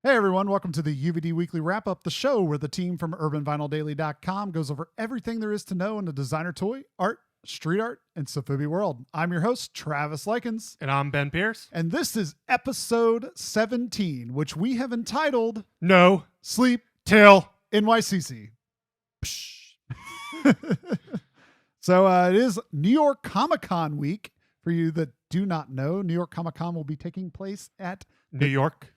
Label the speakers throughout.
Speaker 1: Hey everyone, welcome to the UVD Weekly Wrap-Up, the show where the team from UrbanVinylDaily.com goes over everything there is to know in the designer toy, art, street art, and Sofubi world. I'm your host, Travis Likens.
Speaker 2: And I'm Ben Pierce.
Speaker 1: And this is episode 17, which we have entitled
Speaker 2: No
Speaker 1: Sleep
Speaker 2: Till
Speaker 1: NYCC. So it is New York Comic-Con week. For you that do not know, New York Comic-Con will be taking place at
Speaker 2: New York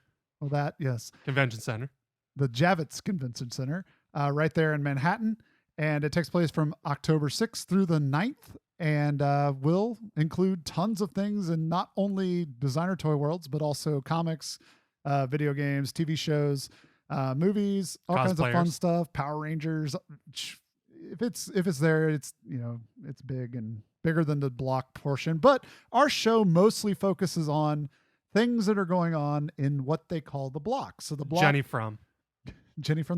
Speaker 1: yes.
Speaker 2: Convention Center.
Speaker 1: The Javits Convention Center, right there in Manhattan. And it takes place from October 6th through the 9th and will include tons of things in not only designer toy worlds, but also comics, video games, TV shows, movies, all kinds of fun stuff, Power Rangers. If it's there, it's, it's big and bigger than the block portion. But our show mostly focuses on things that are going on in what they call the block. So the block, Jenny from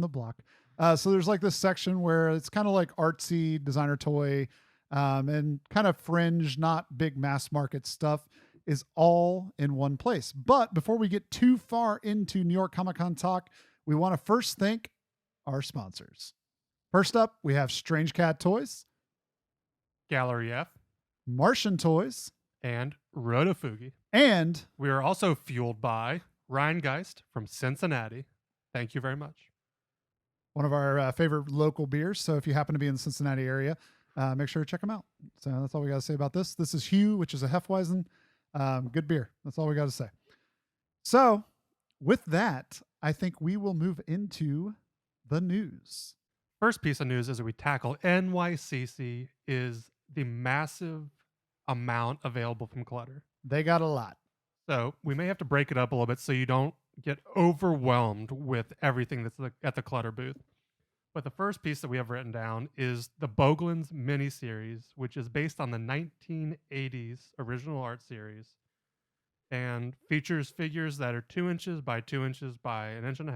Speaker 1: the block. So there's like this section where it's kind of like artsy designer toy, and kind of fringe, not big mass market stuff is all in one place. But before we get too far into New York Comic-Con talk, we want to first thank our sponsors. First up, we have Strange Cat Toys,
Speaker 2: Gallery F,
Speaker 1: Martian Toys,
Speaker 2: and Rotofugi.
Speaker 1: And
Speaker 2: we are also fueled by Ryan Geist from Cincinnati. Thank you very much.
Speaker 1: One of our favorite local beers. So if you happen to be in the Cincinnati area, make sure to check them out. So that's all we got to say about this. This is Hugh, which is a Hefeweizen. Good beer. That's all we got to say. So with that, I think we will move into the news.
Speaker 2: First piece of news as we tackle NYCC is the massive amount available from Clutter.
Speaker 1: They got a lot.
Speaker 2: So we may have to break it up a little bit so you don't get overwhelmed with everything that's at the Clutter booth. But the first piece that we have written down is the Boglins miniseries, which is based on the 1980s original art series and features figures that are 2 inches by 2 inches by 1.5 inches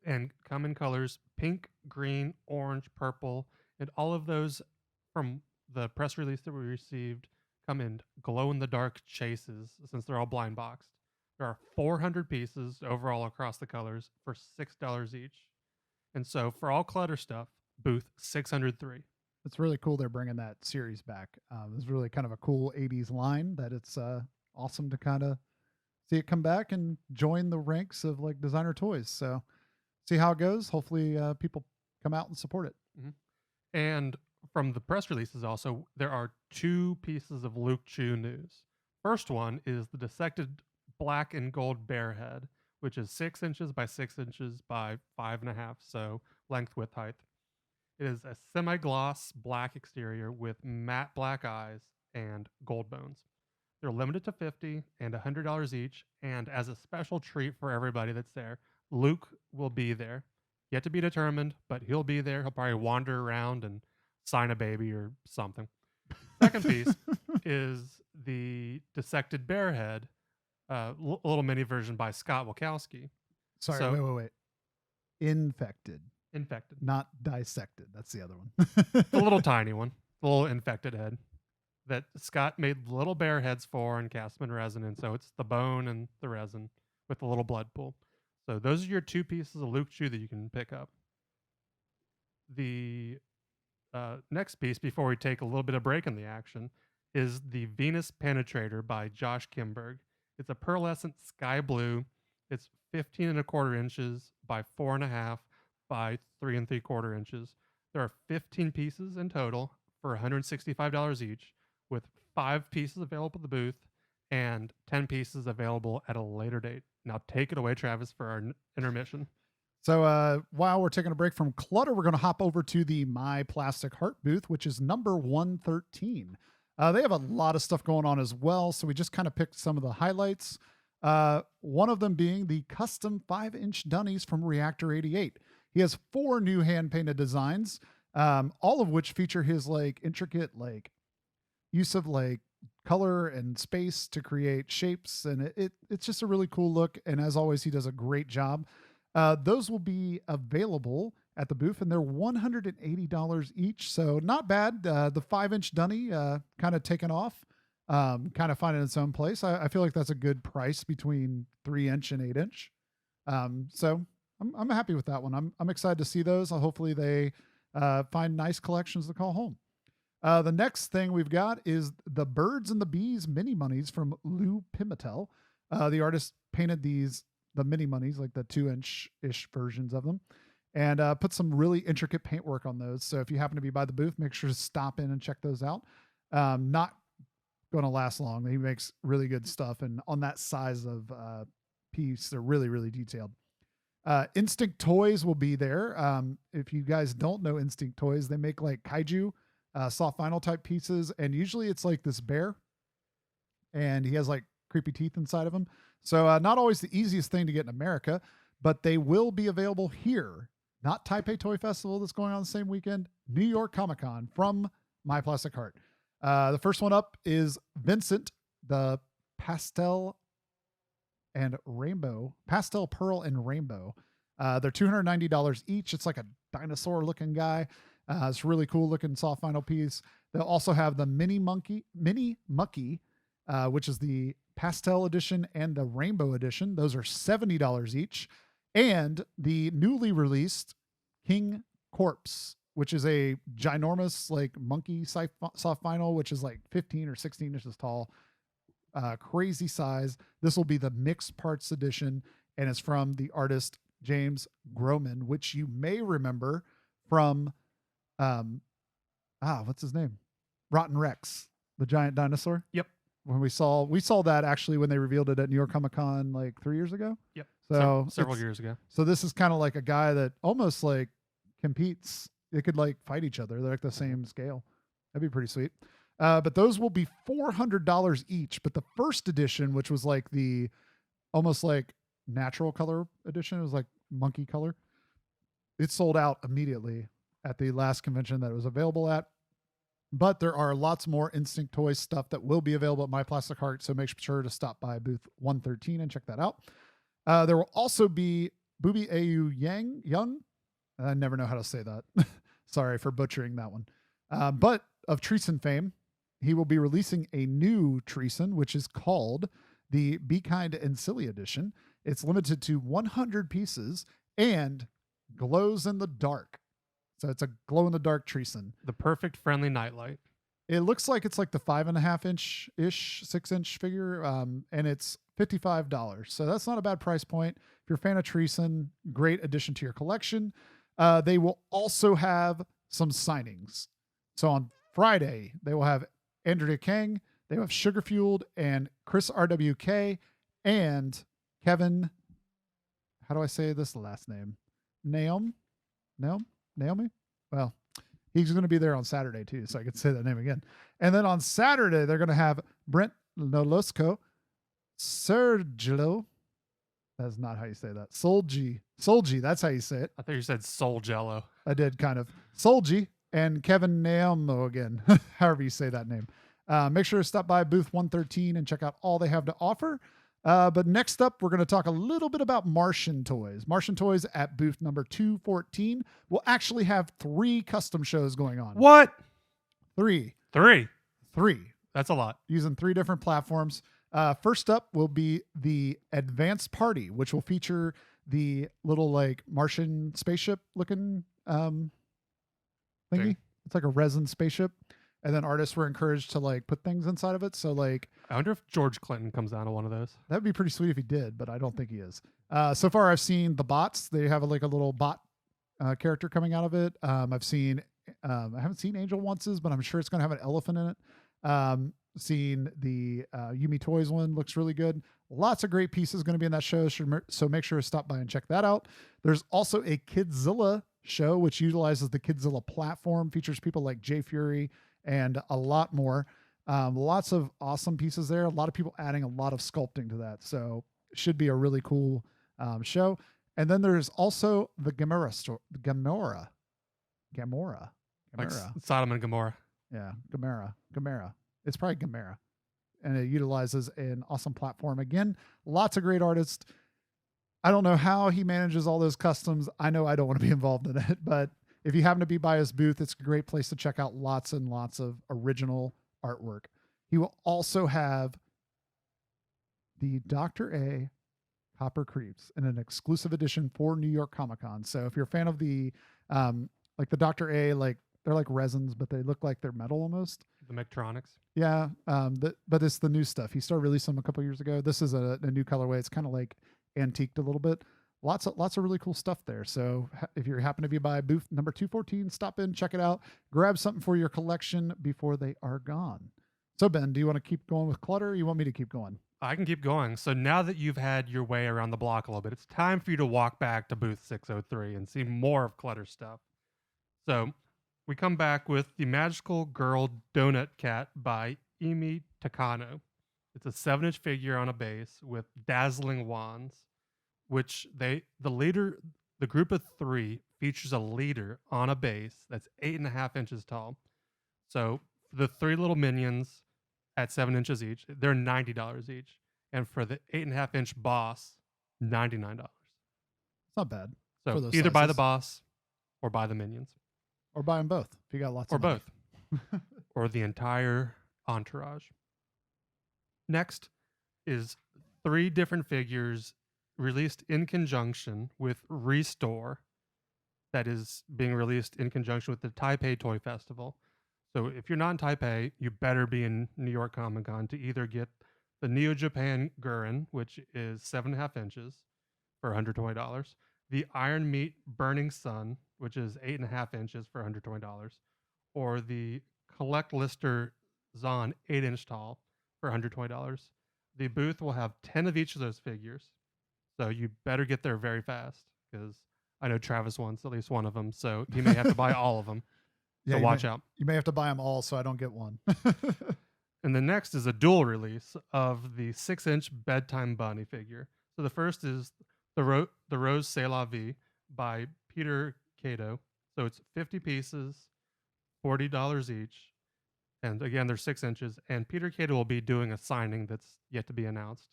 Speaker 2: and come in colors pink, green, orange, purple, and all of those from the press release that we received come in glow-in-the-dark chases since they're all blind boxed. There are 400 pieces overall across the colors for $6 each. And so for all Clutter stuff, booth 603.
Speaker 1: It's really cool they're bringing that series back. It's really kind of a cool 80s line that it's awesome to kind of see it come back and join the ranks of like designer toys. So see how it goes. Hopefully people come out and support it.
Speaker 2: Mm-hmm. And from the press releases also, there are 2 pieces of Luke Chu news. First one is the dissected black and gold bear head, which is 6 inches by 6 inches by 5.5, so length, width, height. It is a semi-gloss black exterior with matte black eyes and gold bones. They're limited to $50 and $100 each, and as a special treat for everybody that's there, Luke will be there. Yet to be determined, but he'll be there. He'll probably wander around and sign a baby or something. Second piece is the dissected bear head, little mini version by Scott Wachowski.
Speaker 1: Sorry, wait. Infected, not dissected. That's the other one.
Speaker 2: The little tiny one, the little infected head that Scott made little bear heads for and cast them in resin. And so it's the bone and the resin with the little blood pool. So those are your 2 pieces of Luke Chu that you can pick up. The next piece, before we take a little bit of break in the action, is the Venus Penetrator by Josh Kimberg. It's a pearlescent sky blue. It's 15.25 inches by 4.5 by 3.75 inches. There are 15 pieces in total for $165 each, with 5 pieces available at the booth and 10 pieces available at a later date. Now take it away, Travis, for our intermission.
Speaker 1: So while we're taking a break from Clutter, we're going to hop over to the MyPlasticHeart booth, which is number 113. They have a lot of stuff going on as well, so we just kind of picked some of the highlights. One of them being the custom 5-inch Dunnies from Reactor 88. He has 4 new hand-painted designs, all of which feature his like intricate like use of like color and space to create shapes, and it's just a really cool look. And as always, he does a great job. Those will be available at the booth, and they're $180 each, so not bad. The 5-inch Dunny kind of taken off, kind of finding its own place. I feel like that's a good price between 3-inch and 8-inch. So I'm happy with that one. I'm excited to see those. Hopefully they find nice collections to call home. The next thing we've got is the Birds and the Bees mini monies from Lou Pimentel. The artist painted the mini monies, like the 2-inch-ish versions of them, and put some really intricate paintwork on those. So if you happen to be by the booth, make sure to stop in and check those out. Not going to last long. He makes really good stuff, and on that size of piece, they're really, really detailed. Instinct Toys will be there. If you guys don't know Instinct Toys, they make like kaiju soft vinyl type pieces, and usually it's like this bear, and he has like creepy teeth inside of him. So not always the easiest thing to get in America, but they will be available here. Not Taipei Toy Festival that's going on the same weekend, New York Comic Con from MyPlasticHeart. The first one up is Vincent, the pastel pearl and rainbow. They're $290 each. It's like a dinosaur looking guy. It's really cool looking soft vinyl piece. They'll also have the mini mucky, which is the pastel edition and the rainbow edition. Those are $70 each. And the newly released King Corpse, which is a ginormous like monkey soft vinyl, which is like 15 or 16 inches tall. Crazy size. This will be the mixed parts edition, and it's from the artist James Groman, which you may remember from what's his name? Rotten Rex, the giant dinosaur.
Speaker 2: Yep.
Speaker 1: When we saw that actually when they revealed it at New York Comic Con like 3 years ago.
Speaker 2: Yep.
Speaker 1: So
Speaker 2: several years ago.
Speaker 1: So this is kind of like a guy that almost like competes. They could like fight each other. They're like the same scale. That'd be pretty sweet. But those will be $400 each. But the first edition, which was like the almost like natural color edition, it was like monkey color. It sold out immediately at the last convention that it was available at. But there are lots more Instinct Toys stuff that will be available at MyPlasticHeart, so make sure to stop by booth 113 and check that out. There will also be Booby Au Young. I never know how to say that. Sorry for butchering that one. But of Treason fame, he will be releasing a new Treason, which is called the Be Kind and Silly Edition. It's limited to 100 pieces and glows in the dark. So it's a glow-in-the-dark Treason.
Speaker 2: The perfect friendly nightlight.
Speaker 1: It looks like it's like the 5.5-inch-ish, 6-inch figure, and it's $55. So that's not a bad price point. If you're a fan of Treason, great addition to your collection. They will also have some signings. So on Friday, they will have Andrea Kang, they will have Sugar Fueled and Chris RWK, and Kevin, how do I say this last name? Naomi? Well, he's going to be there on Saturday too, so I can say that name again. And then on Saturday, they're going to have Brent Nolosco, Sergio. That's not how you say that. Solji, that's how you say it.
Speaker 2: I thought you said Soul Jello.
Speaker 1: I did kind of. Solji and Kevin Naomo again, however you say that name. Make sure to stop by booth 113 and check out all they have to offer. But next up, we're going to talk a little bit about Martian Toys. Martian Toys at booth number 214 will actually have 3 custom shows going on.
Speaker 2: What?
Speaker 1: 3.
Speaker 2: 3.
Speaker 1: That's
Speaker 2: a lot.
Speaker 1: Using 3 different platforms. First up will be the Advanced Party, which will feature the little like Martian spaceship looking thingy. It's like a resin spaceship. And then artists were encouraged to like put things inside of it. So like,
Speaker 2: I wonder if George Clinton comes down to one of those.
Speaker 1: That'd be pretty sweet if he did, but I don't think he is. So far I've seen the bots. They have like a little bot character coming out of it. I haven't seen Angel Once's, but I'm sure it's going to have an elephant in it. Seen the Yumi Toys one, looks really good. Lots of great pieces going to be in that show. So make sure to stop by and check that out. There's also a Kidzilla show, which utilizes the Kidzilla platform, features people like Jay Fury and a lot more. Lots of awesome pieces there. A lot of people adding a lot of sculpting to that. So it should be a really cool show. And then there's also the Gamora store. Gamora.
Speaker 2: Like Sodom and Gomorrah.
Speaker 1: Yeah, Gamera. It's probably Gamera. And it utilizes an awesome platform. Again, lots of great artists. I don't know how he manages all those customs. I know I don't want to be involved in it, but if you happen to be by his booth, it's a great place to check out lots and lots of original artwork. He will also have the Dr. A Copper Creeps in an exclusive edition for New York Comic Con. So if you're a fan of the like the Dr. A, like they're like resins, but they look like they're metal almost.
Speaker 2: The Mectronics.
Speaker 1: Yeah, but it's the new stuff. He started releasing them a couple years ago. This is a new colorway. It's kind of like antiqued a little bit. Lots of really cool stuff there. So if you happen to be by booth number 214, stop in, check it out, grab something for your collection before they are gone. So Ben, do you want to keep going with Clutter, or you want me to keep going?
Speaker 2: I can keep going. So now that you've had your way around the block a little bit, it's time for you to walk back to booth 603 and see more of Clutter stuff. So we come back with the Magical Girl Donut Cat by Emi Takano. It's a 7-inch figure on a base with dazzling wands, which the group of 3 features a leader on a base that's 8.5 inches tall. So the 3 little minions at 7 inches each, they're $90 each. And for the 8.5-inch boss, $99.
Speaker 1: It's not bad.
Speaker 2: So either buy the boss or buy the minions.
Speaker 1: Or buy them both if you got lots
Speaker 2: or
Speaker 1: of money.
Speaker 2: both. Or the entire entourage. Next is 3 different figures released in conjunction with Restore, that is being released in conjunction with the Taipei Toy Festival. So if you're not in Taipei, you better be in New York Comic Con to either get the Neo Japan Gurren, which is 7.5 inches for $120, the Iron Meat Burning Sun, which is 8.5 inches for $120, or the Collect Lister Zahn 8-inch tall for $120. The booth will have 10 of each of those figures, so you better get there very fast, because I know Travis wants at least one of them, so he may have to buy all of them. So watch out.
Speaker 1: You may have to buy them all so I don't get one.
Speaker 2: And the next is a dual release of the 6-inch Bedtime Bunny figure. So the first is the Rose C'est La Vie by Peter Cato. So it's 50 pieces, $40 each. And again, they're 6 inches. And Peter Cato will be doing a signing that's yet to be announced.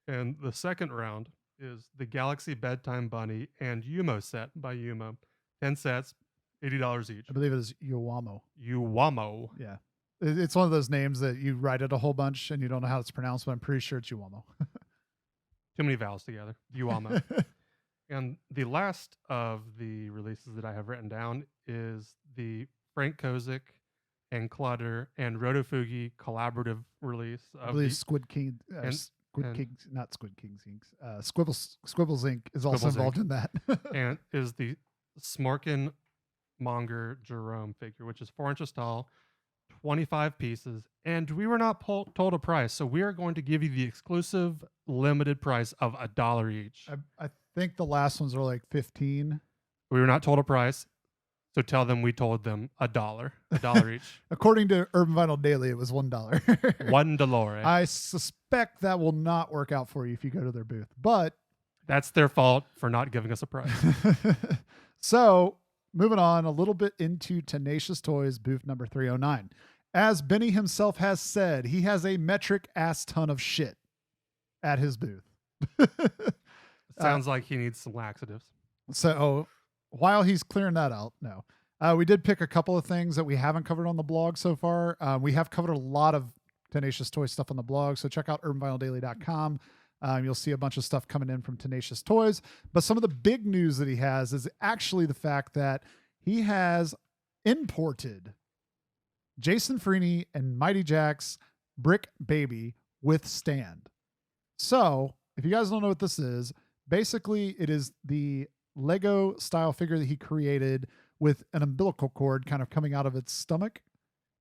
Speaker 2: And the second round is the Galaxy Bedtime Bunny and Yumo set by Yumo. 10 sets, $80 each.
Speaker 1: I believe it is Uwamo.
Speaker 2: Uwamo.
Speaker 1: Yeah. It's one of those names that you write it a whole bunch and you don't know how it's pronounced, but I'm pretty sure it's Uwamo.
Speaker 2: Too many vowels together. Uwamo. And the last of the releases that I have written down is the Frank Kozik and Clutter and Rotofugi collaborative release of
Speaker 1: I believe Squid King, not Squid King's Inc. Squibbles Inc. is also involved in that.
Speaker 2: And is the Smorkin Monger Jerome figure, which is 4 inches tall, 25 pieces, and we were not told a price, so we are going to give you the exclusive limited price of $1 each.
Speaker 1: I think the last ones are like 15.
Speaker 2: We were not told a price, so tell them we told them $1 each.
Speaker 1: According to Urban Vinyl Daily, it was $1.
Speaker 2: $1.
Speaker 1: I suspect that will not work out for you if you go to their booth, but
Speaker 2: that's their fault for not giving us a price.
Speaker 1: So moving on a little bit into Tenacious Toys booth number 309. As Benny himself has said, he has a metric ass ton of shit at his booth.
Speaker 2: Sounds like he needs some laxatives.
Speaker 1: So while he's clearing that out, no. We did pick a couple of things that we haven't covered on the blog so far. We have covered a lot of Tenacious Toys stuff on the blog, so check out urbanvinyldaily.com. You'll see a bunch of stuff coming in from Tenacious Toys. But some of the big news that he has is actually the fact that he has imported Jason Freeney and Mighty Jack's Brick Baby with stand. So if you guys don't know what this is, basically it is the Lego style figure that he created with an umbilical cord kind of coming out of its stomach,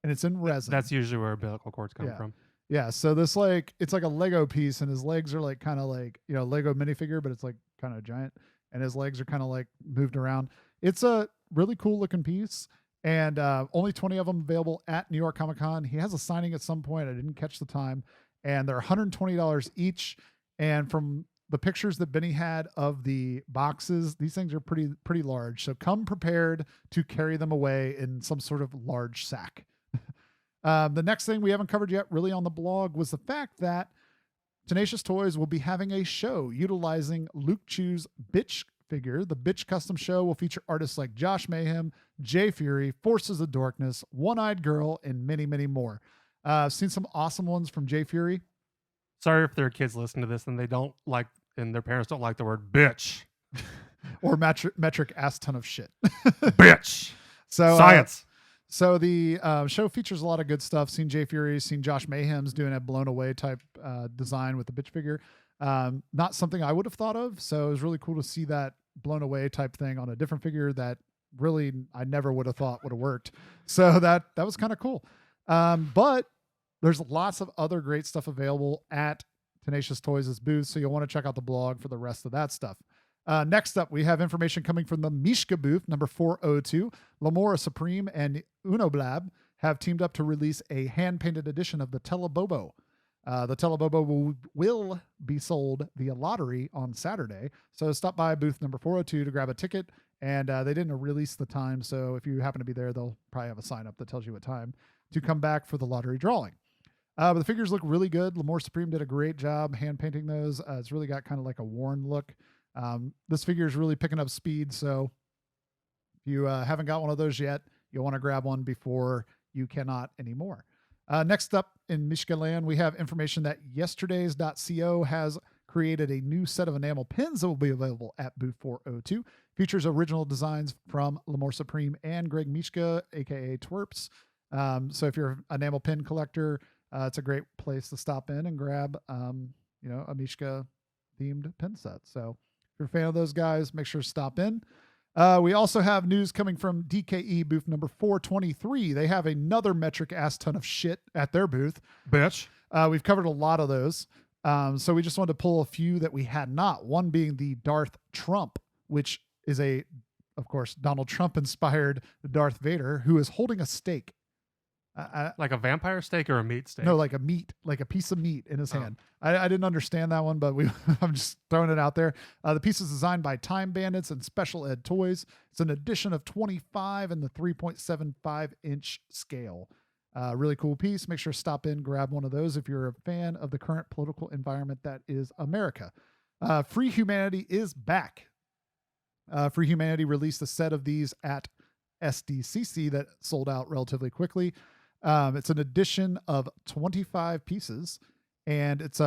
Speaker 1: and it's in resin.
Speaker 2: That's usually where umbilical cords come from.
Speaker 1: Yeah, so this it's like a Lego piece, and his legs are like kind of like, Lego minifigure, but it's like kind of giant, and his legs are kind of like moved around. It's a really cool looking piece, and only 20 of them available at New York Comic Con. He has a signing at some point. I didn't catch the time, and they're $120 each. And from the pictures that Benny had of the boxes, these things are pretty large. So come prepared to carry them away in some sort of large sack. The next thing we haven't covered yet really on the blog was the fact that Tenacious Toys will be having a show utilizing Luke Chu's Bitch figure. The Bitch Custom Show will feature artists like Josh Mayhem, Jay Fury, Forces of Darkness, One-Eyed Girl, and many, many more. I've seen some awesome ones from Jay Fury.
Speaker 2: Sorry if there are kids listening to this and they don't like and their parents don't like the word bitch.
Speaker 1: Or metric ass ton of shit.
Speaker 2: Bitch.
Speaker 1: So
Speaker 2: Science.
Speaker 1: So the show features a lot of good stuff. Seen Jay Fury, seen Josh Mayhem's doing a blown away type design with the bitch figure. Not something I would have thought of. So it was really cool to see that blown away type thing on a different figure that really I never would have thought would have worked. So that was kind of cool. But there's lots of other great stuff available at Tenacious Toys' booth. So you'll want to check out the blog for the rest of that stuff. Next up, we have information coming from the Mishka booth, number 402. Lamora Supreme and Unoblab have teamed up to release a hand-painted edition of the Telebobo. The Telebobo will be sold via lottery on Saturday. So stop by booth number 402 to grab a ticket. And they didn't release the time, so if you happen to be there, they'll probably have a sign-up that tells you what time to come back for the lottery drawing. But the figures look really good. Lamora Supreme did a great job hand-painting those. It's really got kind of like a worn look. This figure is really picking up speed, so if you haven't got one of those yet, you'll want to grab one before you cannot anymore. Next up in Mishka land, we have information that yesterdays.co has created a new set of enamel pins that will be available at booth 402. Features original designs from Lamora Supreme and Greg Mishka, aka Twerps. So if you're an enamel pin collector, it's a great place to stop in and grab a Mishka themed pin set. So if you're a fan of those guys, make sure to stop in. We also have news coming from DKE booth number 423. They have another metric ass ton of shit at their booth.
Speaker 2: Bitch.
Speaker 1: We've covered a lot of those. So we just wanted to pull a few that we had not. One being the Darth Trump, which is of course, Donald Trump inspired Darth Vader, who is holding a steak.
Speaker 2: Like a vampire steak or a meat steak?
Speaker 1: No, like a piece of meat in his hand. I didn't understand that one, but I'm just throwing it out there. The piece is designed by Time Bandits and Special Ed Toys. It's an edition of 25 in the 3.75 inch scale. Really cool piece. Make sure to stop in, grab one of those if you're a fan of the current political environment that is America. Free Humanity is back. Free Humanity released a set of these at SDCC that sold out relatively quickly. It's an edition of 25 pieces, and it's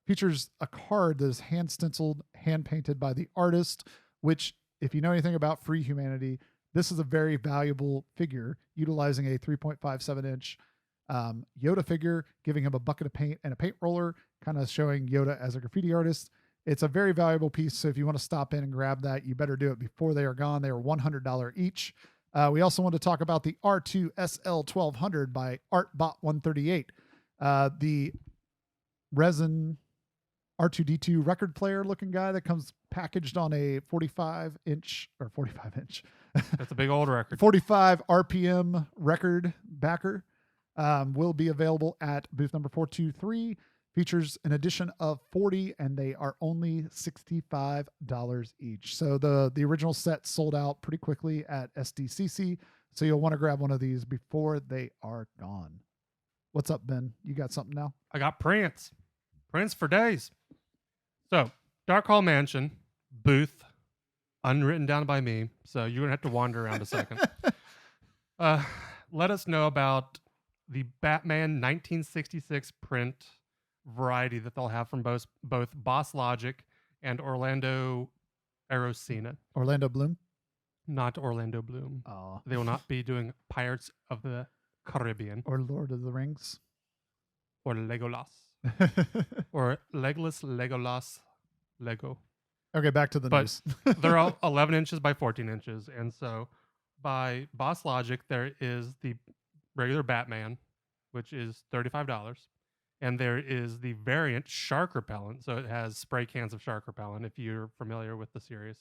Speaker 1: features a card that is hand stenciled, hand painted by the artist, which, if you know anything about Free Humanity, this is a very valuable figure, utilizing a 3.57 inch Yoda figure, giving him a bucket of paint and a paint roller, kind of showing Yoda as a graffiti artist. It's a very valuable piece, so if you want to stop in and grab that, you better do it before they are gone. They are $100 each. We also want to talk about the R2 SL1200 by Artbot 138. The resin R2D2 record player looking guy that comes packaged on a 45 inch.
Speaker 2: That's a big old record.
Speaker 1: 45 RPM record backer will be available at booth number 423. Features an edition of 40, and they are only $65 each. So the original set sold out pretty quickly at SDCC, so you'll want to grab one of these before they are gone. What's up, Ben? You got something now?
Speaker 2: I got Prince for days. So Dark Hall Mansion booth, unwritten down by me, so you're gonna have to wander around a second. Let us know about the Batman 1966 print variety that they'll have from both Boss Logic and Orlando Arocena.
Speaker 1: Orlando Bloom?
Speaker 2: Not Orlando Bloom.
Speaker 1: Oh.
Speaker 2: They will not be doing Pirates of the Caribbean.
Speaker 1: Or Lord of the Rings.
Speaker 2: Or Legolas. Or Legolas, Legolas, Lego.
Speaker 1: Okay, back to the news.
Speaker 2: They're all 11 inches by 14 inches. And so by Boss Logic, there is the regular Batman, which is $35. And there is the variant shark repellent. So it has spray cans of shark repellent, if you're familiar with the series.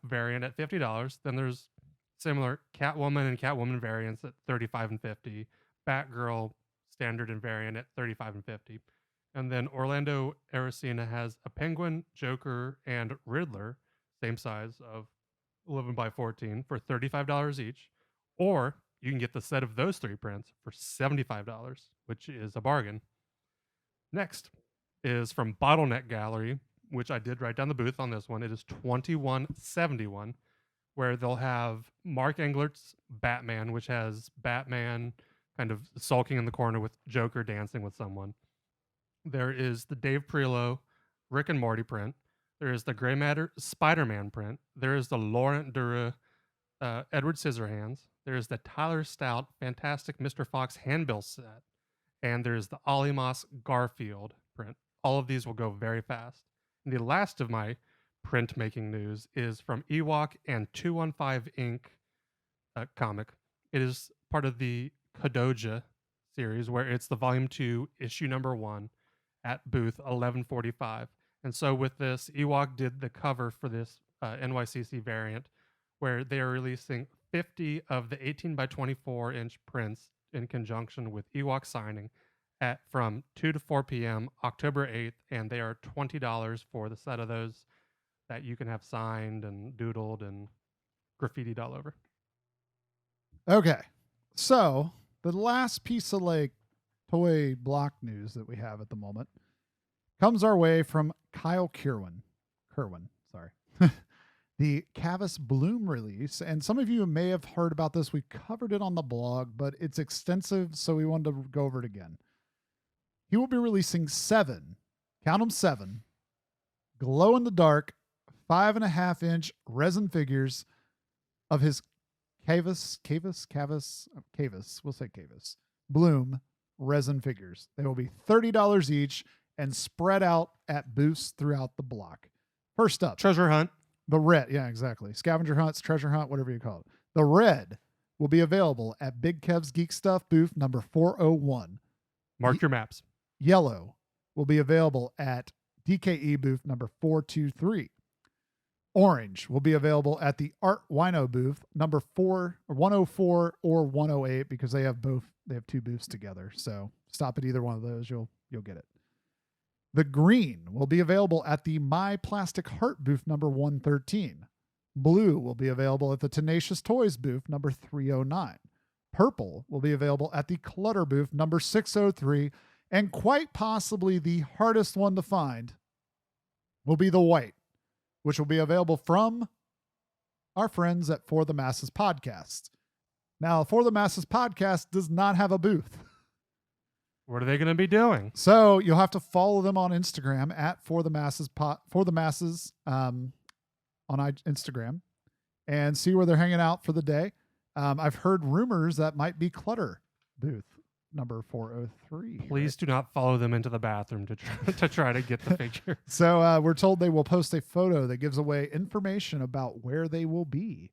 Speaker 2: Variant at $50. Then there's similar Catwoman and Catwoman variants at $35 and $50. Batgirl standard and variant at $35 and $50. And then Orlando Arocena has a Penguin, Joker, and Riddler, same size of 11 by 14 for $35 each. Or you can get the set of those three prints for $75, which is a bargain. Next is from Bottleneck Gallery, which I did write down the booth on this one. It is $21.71, where they'll have Mark Englert's Batman, which has Batman kind of sulking in the corner with Joker dancing with someone. There is the Dave Prelow Rick and Morty print. There is the Gray Matter Spider-Man print. There is the Laurent Duru Edward Scissorhands. There is the Tyler Stout Fantastic Mr. Fox handbill set. And there's the Ollie Moss Garfield print. All of these will go very fast. And the last of my printmaking news is from Ewok and 215 Inc. Comic. It is part of the Kodocha series, where it's the volume 2, issue number 1 at booth 1145. And so with this, Ewok did the cover for this NYCC variant, where they are releasing 50 of the 18 by 24 inch prints in conjunction with Ewok signing at from 2 to 4 p.m. October 8th, and they are $20 for the set of those that you can have signed and doodled and graffitied all over.
Speaker 1: Okay, so the last piece of like toy block news that we have at the moment comes our way from Kyle Kirwin, sorry. The Kavis Bloom release, and some of you may have heard about this. We covered it on the blog, but it's extensive, so we wanted to go over it again. He will be releasing 7, count them 7, glow-in-the-dark 5.5-inch resin figures of his Kavis Bloom resin figures. They will be $30 each and spread out at booths throughout the block. First up,
Speaker 2: Treasure Hunt.
Speaker 1: the red. Yeah, exactly. Scavenger hunts, treasure hunt, whatever you call it. The red will be available at Big Kev's Geek Stuff booth number 401.
Speaker 2: Mark your maps.
Speaker 1: Yellow will be available at DKE booth number 423. Orange will be available at the Art Wino booth number 104 or 108, because they have both. They have 2 booths together. So stop at either one of those. You'll get it. The green will be available at the MyPlasticHeart booth number 113. Blue will be available at the Tenacious Toys booth number 309. Purple will be available at the Clutter booth number 603. And quite possibly the hardest one to find will be the white, which will be available from our friends at For the Masses Podcast. Now, For the Masses Podcast does not have a booth.
Speaker 2: What are they going to be doing?
Speaker 1: So you'll have to follow them on Instagram at For the Masses on Instagram, and see where they're hanging out for the day. I've heard rumors that might be Clutter booth number 403.
Speaker 2: Please do not follow them into the bathroom to try to get the figure.
Speaker 1: So we're told they will post a photo that gives away information about where they will be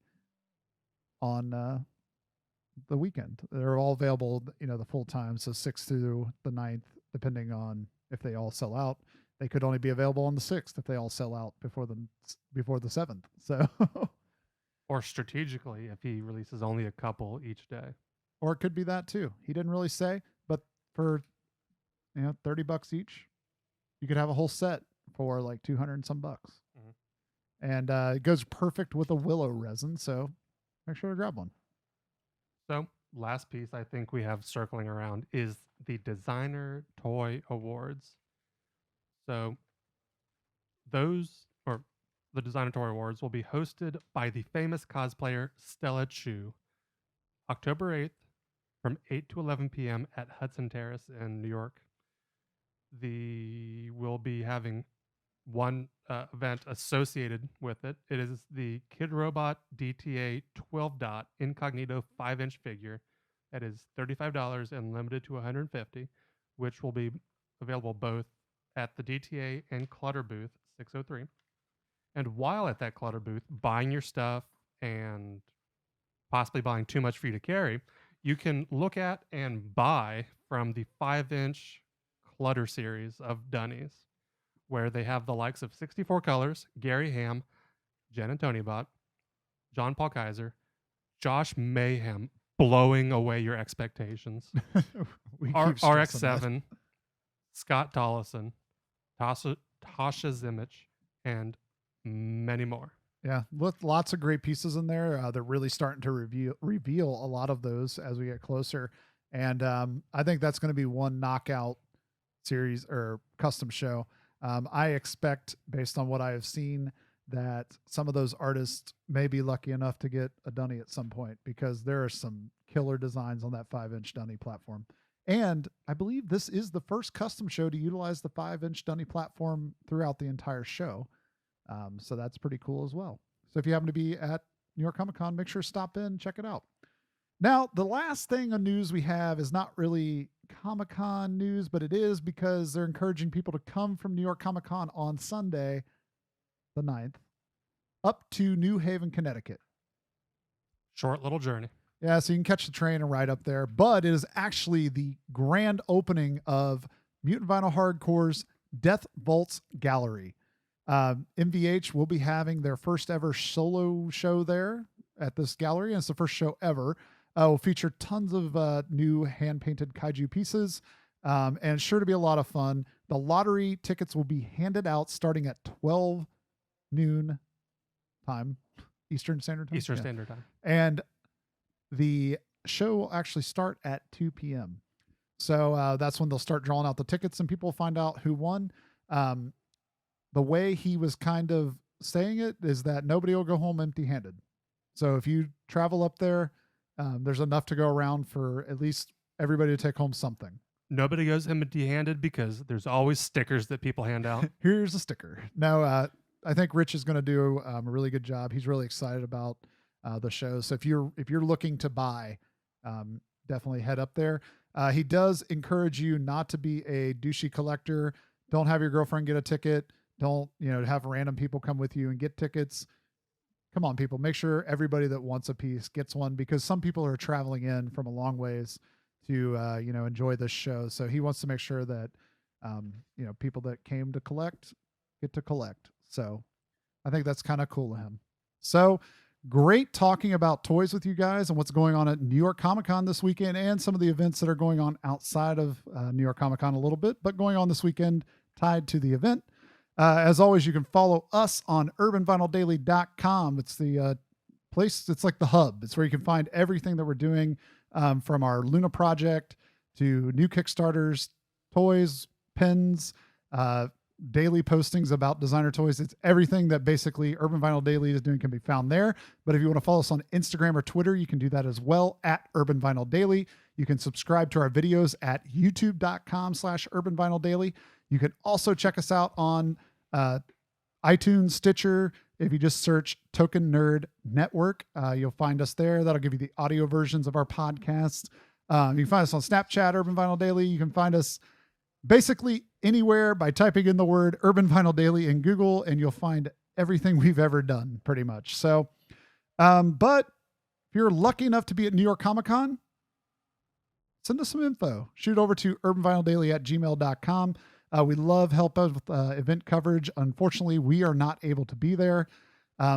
Speaker 1: on the weekend. They're all available, the full time. So 6th through the 9th, depending on if they all sell out. They could only be available on the 6th if they all sell out before the 7th. So,
Speaker 2: or strategically, if he releases only a couple each day.
Speaker 1: Or it could be that too. He didn't really say, but for $30 each, you could have a whole set for like 200 and some bucks. Mm-hmm. And it goes perfect with a willow resin, so make sure to grab one.
Speaker 2: So, last piece I think we have circling around is the Designer Toy Awards. So, the Designer Toy Awards will be hosted by the famous cosplayer Stella Chu, October 8th from 8 to 11 p.m. at Hudson Terrace in New York. We'll be having one event associated with it. It is the Kidrobot DTA 12 dot incognito 5-inch figure that is $35 and limited to 150, which will be available both at the DTA and Clutter booth 603. And while at that Clutter booth, buying your stuff and possibly buying too much for you to carry, you can look at and buy from the 5-inch Clutter series of Dunnies, where they have the likes of 64 Colors, Gary Ham, Jen and Tony Bot, John Paul Kaiser, Josh Mayhem, blowing away your expectations, RX-7, Scott Tollison, Tasha Zimmich, and many more.
Speaker 1: Yeah, with lots of great pieces in there. They're really starting to reveal a lot of those as we get closer. And I think that's going to be one knockout series or custom show. I expect, based on what I have seen, that some of those artists may be lucky enough to get a Dunny at some point, because there are some killer designs on that 5-inch Dunny platform. And I believe this is the first custom show to utilize the 5-inch Dunny platform throughout the entire show. So that's pretty cool as well. So if you happen to be at New York Comic Con, make sure to stop in, check it out. Now, the last thing of news we have is not really Comic Con news, but it is because they're encouraging people to come from New York Comic Con on Sunday, the 9th, up to New Haven, Connecticut.
Speaker 2: Short little journey.
Speaker 1: Yeah, so you can catch the train and ride up there, but it is actually the grand opening of Mutant Vinyl Hardcore's Death Vaults Gallery. MVH will be having their first ever solo show there at this gallery, and it's the first show ever. Will feature tons of new hand-painted kaiju pieces, and it's sure to be a lot of fun. The lottery tickets will be handed out starting at 12 noon time, Eastern Standard Time.
Speaker 2: Eastern Standard Time. And
Speaker 1: the show will actually start at 2 p.m. So that's when they'll start drawing out the tickets and people will find out who won. The way he was kind of saying it is that nobody will go home empty-handed. So if you travel up there, there's enough to go around for at least everybody to take home something.
Speaker 2: Nobody goes empty-handed because there's always stickers that people hand out.
Speaker 1: Here's a sticker. No, I think Rich is going to do a really good job. He's really excited about the show. So if you're looking to buy, definitely head up there. He does encourage you not to be a douchey collector. Don't have your girlfriend get a ticket. Don't, have random people come with you and get tickets. Come on, people, make sure everybody that wants a piece gets one, because some people are traveling in from a long ways to, enjoy this show. So he wants to make sure that, people that came to collect get to collect. So I think that's kind of cool of him. So great talking about toys with you guys and what's going on at New York Comic Con this weekend and some of the events that are going on outside of New York Comic Con a little bit, but going on this weekend tied to the event. As always, you can follow us on urbanvinyldaily.com. It's the place. It's like the hub. It's where you can find everything that we're doing, from our Luna project to new Kickstarters, toys, pins, daily postings about designer toys. It's everything that basically Urban Vinyl Daily is doing can be found there. But if you want to follow us on Instagram or Twitter, you can do that as well at Urban Vinyl Daily. You can subscribe to our videos at youtube.com/Urban Vinyl Daily. You can also check us out on iTunes, Stitcher. If you just search Token Nerd Network, you'll find us there. That'll give you the audio versions of our podcasts. You can find us on Snapchat, Urban Vinyl Daily. You can find us basically anywhere by typing in the word Urban Vinyl Daily in Google, and you'll find everything we've ever done pretty much. So, but if you're lucky enough to be at New York Comic Con, send us some info. Shoot over to urbanvinyldaily@gmail.com. We love help out with event coverage. Unfortunately, we are not able to be there.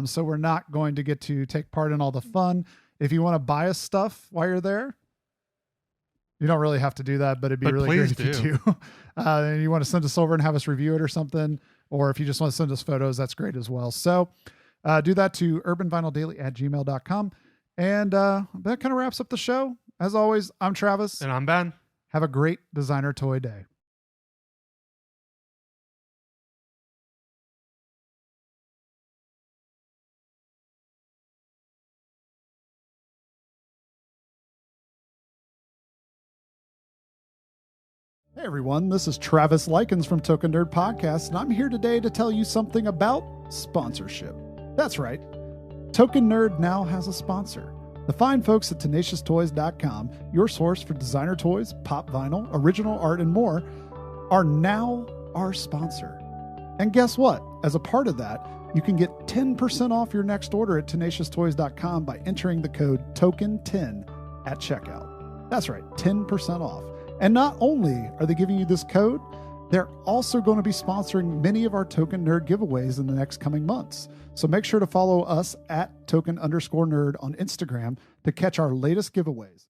Speaker 1: So we're not going to get to take part in all the fun. If you want to buy us stuff while you're there, you don't really have to do that, but it'd be really great if you do. And you want to send us over and have us review it or something, or if you just want to send us photos, that's great as well. So do that to urbanvinyldaily@gmail.com. And that kind of wraps up the show. As always, I'm Travis.
Speaker 2: And I'm Ben.
Speaker 1: Have a great designer toy day. Hey everyone, this is Travis Likens from Token Nerd Podcast, and I'm here today to tell you something about sponsorship. That's right, Token Nerd now has a sponsor. The fine folks at TenaciousToys.com, your source for designer toys, pop vinyl, original art, and more, are now our sponsor. And guess what? As a part of that, you can get 10% off your next order at TenaciousToys.com by entering the code TOKEN10 at checkout. That's right, 10% off. And not only are they giving you this code, they're also going to be sponsoring many of our Token Nerd giveaways in the next coming months. So make sure to follow us at Token_Nerd on Instagram to catch our latest giveaways.